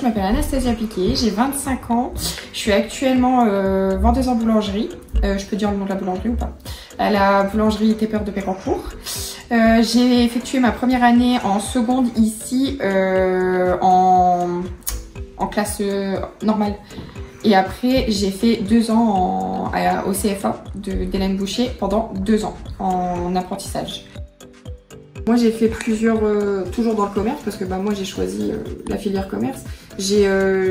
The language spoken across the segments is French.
m'appelle Anastasia Piquet, j'ai 25 ans. Je suis actuellement vendeuse en boulangerie. Je peux dire le nom de la boulangerie ou pas? À la boulangerie Tepper de Pérancourt. J'ai effectué ma première année en seconde ici en classe normale. Et après, j'ai fait 2 ans au CFA d'Hélène Boucher pendant 2 ans en apprentissage. Moi j'ai fait plusieurs, toujours dans le commerce parce que moi j'ai choisi la filière commerce. J'ai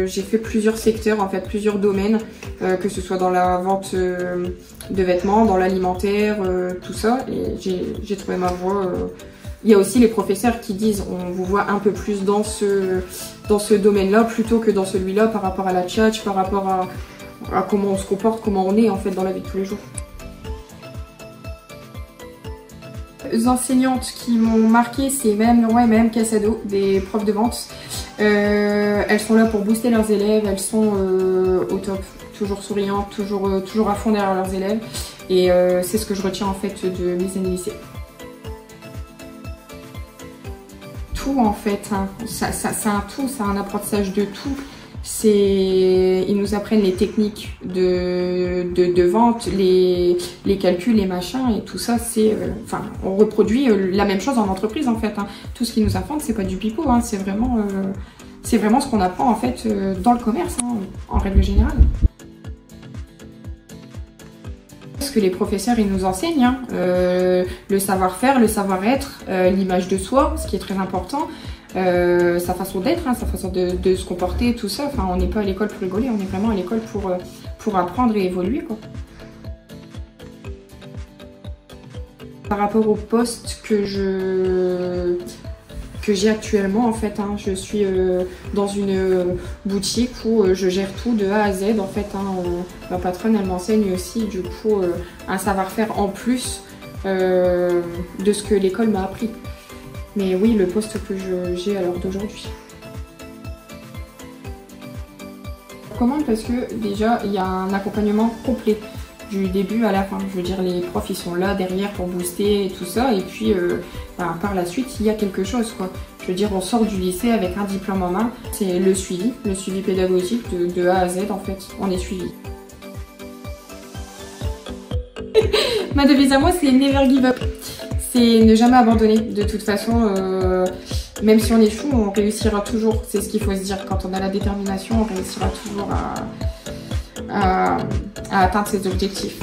fait plusieurs secteurs en fait, plusieurs domaines, que ce soit dans la vente de vêtements, dans l'alimentaire, tout ça. Et j'ai trouvé ma voie. Il y a aussi les professeurs qui disent on vous voit un peu plus dans ce domaine-là plutôt que dans celui-là par rapport à la tchatch, par rapport à comment on se comporte, comment on est en fait dans la vie de tous les jours. Les enseignantes qui m'ont marqué, c'est même Casado, des profs de vente. Elles sont là pour booster leurs élèves, elles sont au top, toujours souriantes, toujours à fond derrière leurs élèves. Et c'est ce que je retiens en fait de mes années lycée. Tout en fait, hein. C'est un tout, c'est un apprentissage de tout. Ils nous apprennent les techniques de vente, les calculs, les machins et tout ça. On reproduit la même chose en entreprise en fait. Hein. Tout ce qu'ils nous apprennent, c'est pas du pipeau. Hein. C'est vraiment ce qu'on apprend en fait dans le commerce, hein, en règle générale. Ce que les professeurs ils nous enseignent, hein, le savoir-faire, le savoir-être, l'image de soi, ce qui est très important. Sa façon d'être, hein, sa façon de se comporter, tout ça. Enfin, on n'est pas à l'école pour rigoler, on est vraiment à l'école pour apprendre et évoluer, quoi. Par rapport au poste que j'ai actuellement, en fait, hein, je suis dans une boutique où je gère tout de A à Z, en fait. Hein, ma patronne, elle m'enseigne aussi, du coup, un savoir-faire en plus de ce que l'école m'a appris. Mais oui, le poste que j'ai à l'heure d'aujourd'hui. Je recommande parce que déjà, il y a un accompagnement complet du début à la fin. Je veux dire, les profs, ils sont là derrière pour booster et tout ça. Et puis, par la suite, il y a quelque chose, quoi. Je veux dire, on sort du lycée avec un diplôme en main. C'est le suivi pédagogique de A à Z, en fait. On est suivi. Ma devise à moi, c'est never give up. C'est ne jamais abandonner. De toute façon, même si on échoue, on réussira toujours. C'est ce qu'il faut se dire. Quand on a la détermination, on réussira toujours à atteindre ses objectifs.